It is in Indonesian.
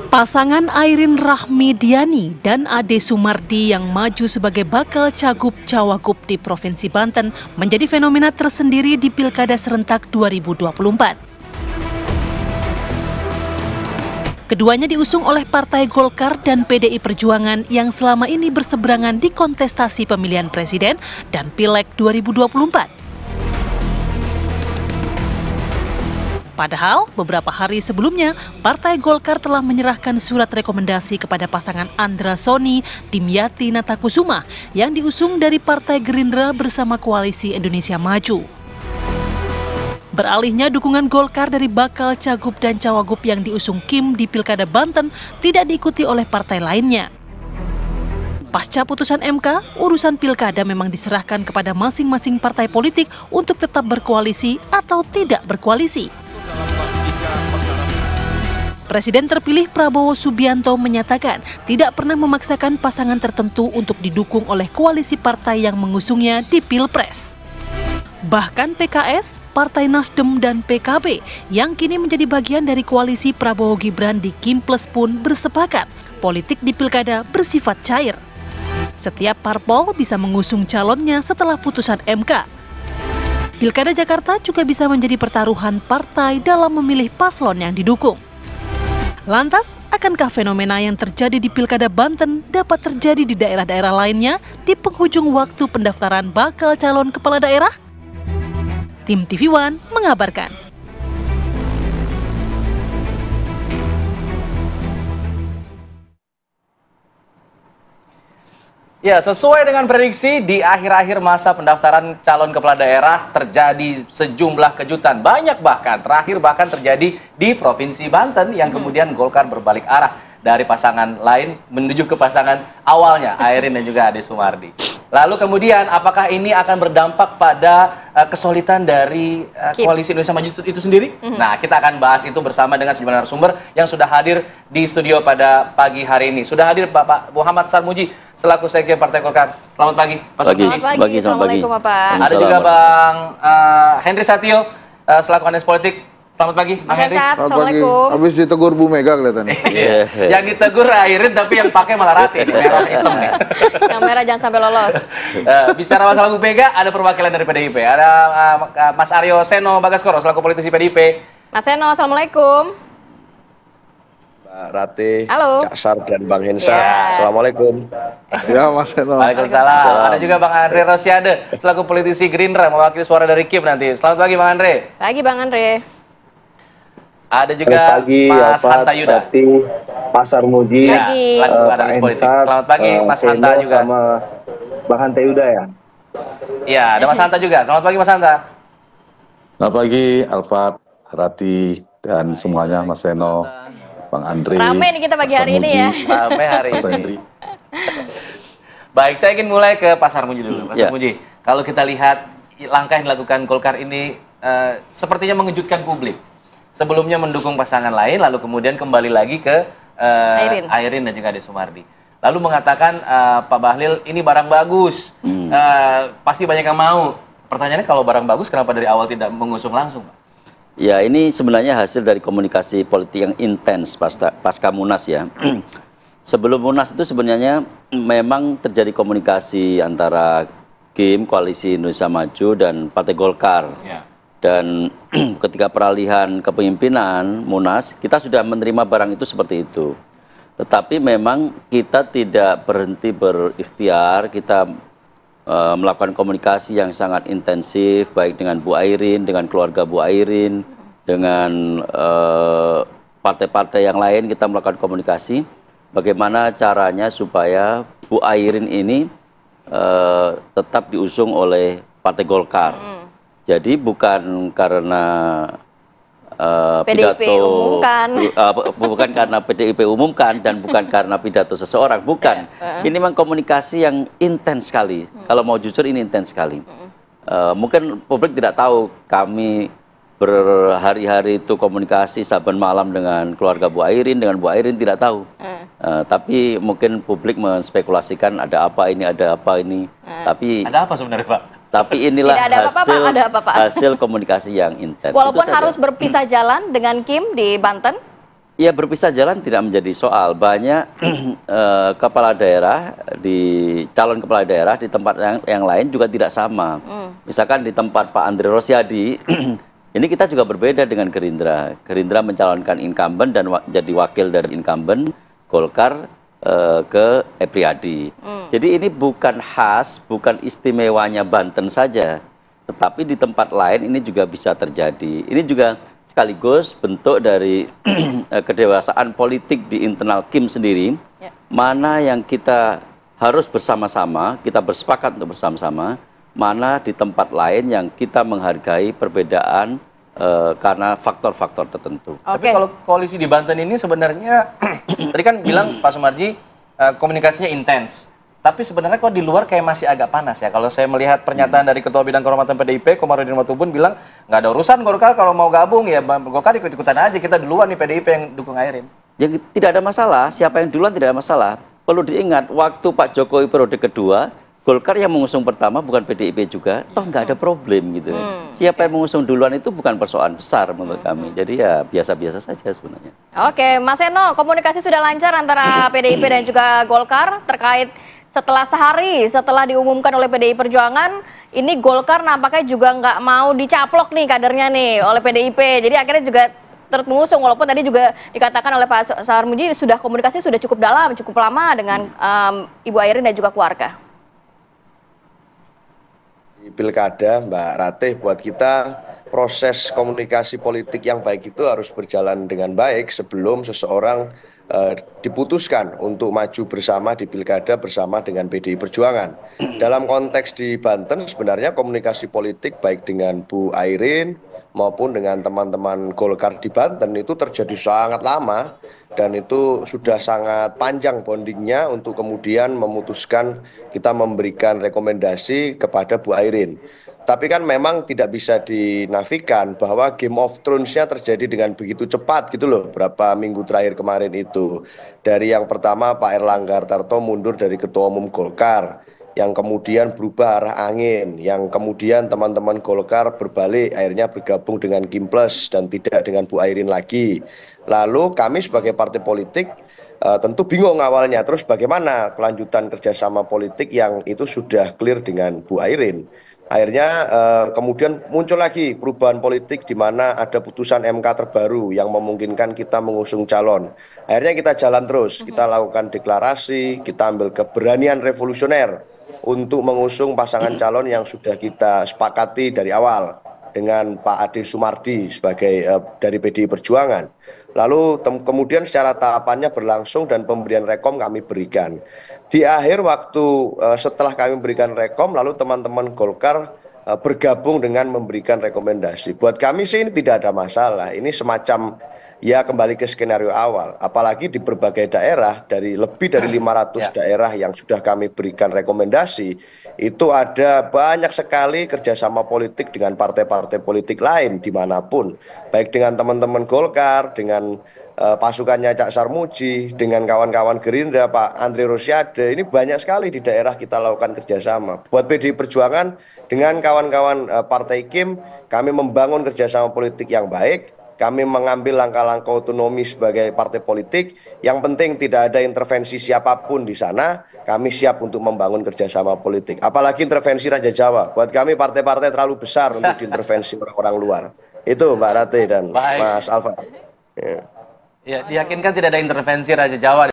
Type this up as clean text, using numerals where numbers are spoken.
Pasangan Airin Rahmidiani dan Ade Sumardi yang maju sebagai bakal cagup-cawagup di Provinsi Banten menjadi fenomena tersendiri di Pilkada serentak 2024. Keduanya diusung oleh Partai Golkar dan PDI Perjuangan yang selama ini berseberangan di kontestasi pemilihan presiden dan Pileg 2024. Padahal beberapa hari sebelumnya, Partai Golkar telah menyerahkan surat rekomendasi kepada pasangan Andra Soni Dimyati Natakusuma yang diusung dari Partai Gerindra bersama Koalisi Indonesia Maju. Beralihnya dukungan Golkar dari bakal cagup dan cawagup yang diusung Kim di Pilkada Banten tidak diikuti oleh partai lainnya. Pasca putusan MK, urusan pilkada memang diserahkan kepada masing-masing partai politik untuk tetap berkoalisi atau tidak berkoalisi. Presiden terpilih Prabowo Subianto menyatakan tidak pernah memaksakan pasangan tertentu untuk didukung oleh koalisi partai yang mengusungnya di Pilpres. Bahkan PKS, Partai Nasdem dan PKB yang kini menjadi bagian dari koalisi Prabowo Gibran di Kimples pun bersepakat politik di pilkada bersifat cair. Setiap parpol bisa mengusung calonnya setelah putusan MK. Pilkada Jakarta juga bisa menjadi pertaruhan partai dalam memilih paslon yang didukung. Lantas, akankah fenomena yang terjadi di Pilkada Banten dapat terjadi di daerah-daerah lainnya di penghujung waktu pendaftaran bakal calon kepala daerah? Tim TV One mengabarkan. Ya, sesuai dengan prediksi, di akhir-akhir masa pendaftaran calon kepala daerah terjadi sejumlah kejutan. Banyak terakhir terjadi di Provinsi Banten yang kemudian Golkar berbalik arah dari pasangan lain menuju ke pasangan awalnya, Airin dan juga Ade Sumardi. Lalu kemudian, apakah ini akan berdampak pada kesulitan dari Koalisi Indonesia Maju itu sendiri? Nah, kita akan bahas itu bersama dengan sejumlah narasumber yang sudah hadir di studio pada pagi hari ini. Sudah hadir Bapak Muhammad Sarmuji, selaku Sekjen Partai Golkar. Selamat pagi, Pak Sarmuji. Selamat pagi, Assalamualaikum Bapak. Ada juga Bang Henry Satio, selaku analis politik. Selamat pagi, Bang Henry. Assalamualaikum. Habis ditegur Bu Mega kelihatannya. Yang ditegur Airin, tapi yang pakai malah Rati, merah hitam nih. Yang merah jangan sampai lolos. Bicara masalah Bu Mega, ada perwakilan dari PDIP. Ada Mas Aryo Seno Bagaskoro, selaku politisi PDIP. Mas Seno, Assalamualaikum. Mbak Rati, Halo. Cak Sar, dan Bang Hensa. Ya. Assalamualaikum. Ya, Mas Eno. Waalaikumsalam. Ada juga Bang Andre Rosiade, selaku politisi Gerindra, mewakili suara dari Kim nanti. Selamat pagi Bang Andre. Pagi Bang Andre. Ada juga pagi, Mas Hanta Yuda. Pak Sarmuji, selaku analis politik. Selamat pagi Mas Hanta juga. Sama Bang Hanta Yuda ya. Iya, ada Mas Hanta juga. Selamat pagi Mas Hanta. Selamat pagi Alfat, Rati, dan semuanya, Mas Seno, Bang Andre. Rame nih kita pagi hari ini ya. Rame hari Mas ini. Henry. Baik, saya ingin mulai ke Pak Sarmuji dulu. Pak Sarmuji, kalau kita lihat langkah yang dilakukan Golkar ini sepertinya mengejutkan publik. Sebelumnya mendukung pasangan lain, lalu kemudian kembali lagi ke Airin dan juga Ade Sumardi. Lalu mengatakan, Pak Bahlil, ini barang bagus, pasti banyak yang mau. Pertanyaannya, kalau barang bagus, kenapa dari awal tidak mengusung langsung, Pak? Ya, ini sebenarnya hasil dari komunikasi politik yang intens pasca Munas ya. Sebelum Munas itu sebenarnya memang terjadi komunikasi antara Kim, Koalisi Indonesia Maju, dan Partai Golkar. Ya. Dan ketika peralihan kepemimpinan Munas, kita sudah menerima barang itu seperti itu. Tetapi memang kita tidak berhenti berikhtiar, kita melakukan komunikasi yang sangat intensif, baik dengan Bu Airin, dengan keluarga Bu Airin, dengan partai-partai yang lain kita melakukan komunikasi. Bagaimana caranya supaya Bu Airin ini tetap diusung oleh Partai Golkar. Jadi bukan karena PDIP umumkan, bukan karena PDIP umumkan, dan bukan karena pidato seseorang, bukan. Ini memang komunikasi yang intens sekali. Kalau mau jujur, ini intens sekali. Mungkin publik tidak tahu kami berhari-hari itu komunikasi saban malam dengan keluarga Bu Airin, dengan Bu Airin tidak tahu. Tapi mungkin publik menspekulasikan ada apa ini, ada apa ini. Tapi ada apa sebenarnya, Pak? Tapi inilah hasil komunikasi yang intens. Walaupun harus berpisah jalan dengan Kim di Banten? Ya berpisah jalan tidak menjadi soal. Banyak kepala daerah calon kepala daerah di tempat yang lain juga tidak sama. Misalkan di tempat Pak Andre Rosiadi, ini kita juga berbeda dengan Gerindra. Gerindra mencalonkan incumbent dan jadi wakil dari incumbent, Golkar ke Epriadi. Jadi ini bukan khas, bukan istimewanya Banten saja, tetapi di tempat lain ini juga bisa terjadi. Ini juga sekaligus bentuk dari kedewasaan politik di internal Kim sendiri, mana yang kita harus bersama-sama, kita bersepakat untuk bersama-sama, mana di tempat lain yang kita menghargai perbedaan karena faktor-faktor tertentu. Tapi kalau koalisi di Banten ini sebenarnya, tadi kan bilang Pak Sumarji komunikasinya intens. Tapi sebenarnya kok di luar kayak masih agak panas ya. Kalau saya melihat pernyataan dari Ketua Bidang Kehormatan PDIP, Komarudin Watubun bilang, nggak ada urusan Golkar kalau mau gabung ya Golkar ikut-ikutan aja, kita duluan nih PDIP yang dukung Airin. Yang tidak ada masalah, siapa yang duluan tidak ada masalah. Perlu diingat, waktu Pak Jokowi periode kedua, Golkar yang mengusung pertama bukan PDIP juga, toh nggak ada problem gitu. Siapa yang mengusung duluan itu bukan persoalan besar menurut kami. Jadi ya biasa-biasa saja sebenarnya. Oke, Mas Eno, komunikasi sudah lancar antara PDIP dan juga Golkar terkait setelah sehari setelah diumumkan oleh PDI Perjuangan, ini Golkar nampaknya juga nggak mau dicaplok nih kadernya nih oleh PDIP. Jadi akhirnya juga turut mengusung, walaupun tadi juga dikatakan oleh Pak Sarmuji sudah komunikasi sudah cukup dalam, cukup lama dengan Ibu Airin dan juga keluarga. Di Pilkada, Mbak Ratih, buat kita proses komunikasi politik yang baik itu harus berjalan dengan baik sebelum seseorang diputuskan untuk maju bersama di Pilkada bersama dengan PDI Perjuangan. Dalam konteks di Banten sebenarnya komunikasi politik baik dengan Bu Airin maupun dengan teman-teman Golkar di Banten itu terjadi sangat lama dan itu sudah sangat panjang bondingnya untuk kemudian memutuskan kita memberikan rekomendasi kepada Bu Airin. Tapi kan memang tidak bisa dinafikan bahwa Game of Thrones-nya terjadi dengan begitu cepat gitu loh, berapa minggu terakhir kemarin itu. Dari yang pertama Pak Erlangga Hartarto mundur dari Ketua Umum Golkar, yang kemudian berubah arah angin, yang kemudian teman-teman Golkar berbalik akhirnya bergabung dengan Kim Plus dan tidak dengan Bu Airin lagi. Lalu kami sebagai partai politik tentu bingung awalnya, terus bagaimana kelanjutan kerjasama politik yang itu sudah clear dengan Bu Airin. Akhirnya kemudian muncul lagi perubahan politik di mana ada putusan MK terbaru yang memungkinkan kita mengusung calon. Akhirnya kita jalan terus, kita lakukan deklarasi, kita ambil keberanian revolusioner untuk mengusung pasangan calon yang sudah kita sepakati dari awal dengan Pak Ade Sumardi sebagai dari PDI Perjuangan. Lalu kemudian secara tahapannya berlangsung dan pemberian rekom kami berikan. Di akhir waktu setelah kami berikan rekom, lalu teman-teman Golkar bergabung dengan memberikan rekomendasi. Buat kami sih ini tidak ada masalah. Ini semacam ya kembali ke skenario awal. Apalagi di berbagai daerah, dari lebih dari 500 daerah yang sudah kami berikan rekomendasi, itu ada banyak sekali kerjasama politik dengan partai-partai politik lain dimanapun. Baik dengan teman-teman Golkar, dengan pasukannya Cak Sarmuji, dengan kawan-kawan Gerindra, Pak Andre Rosiade, ini banyak sekali di daerah kita lakukan kerjasama. Buat PDI Perjuangan, dengan kawan-kawan Partai Kim, kami membangun kerjasama politik yang baik, kami mengambil langkah-langkah otonomi sebagai partai politik, yang penting tidak ada intervensi siapapun di sana, kami siap untuk membangun kerjasama politik. Apalagi intervensi Raja Jawa, buat kami partai-partai terlalu besar untuk diintervensi orang-orang luar. Itu Mbak Ratih dan Mas Alfa. Ya, diyakinkan tidak ada intervensi Raja Jawa.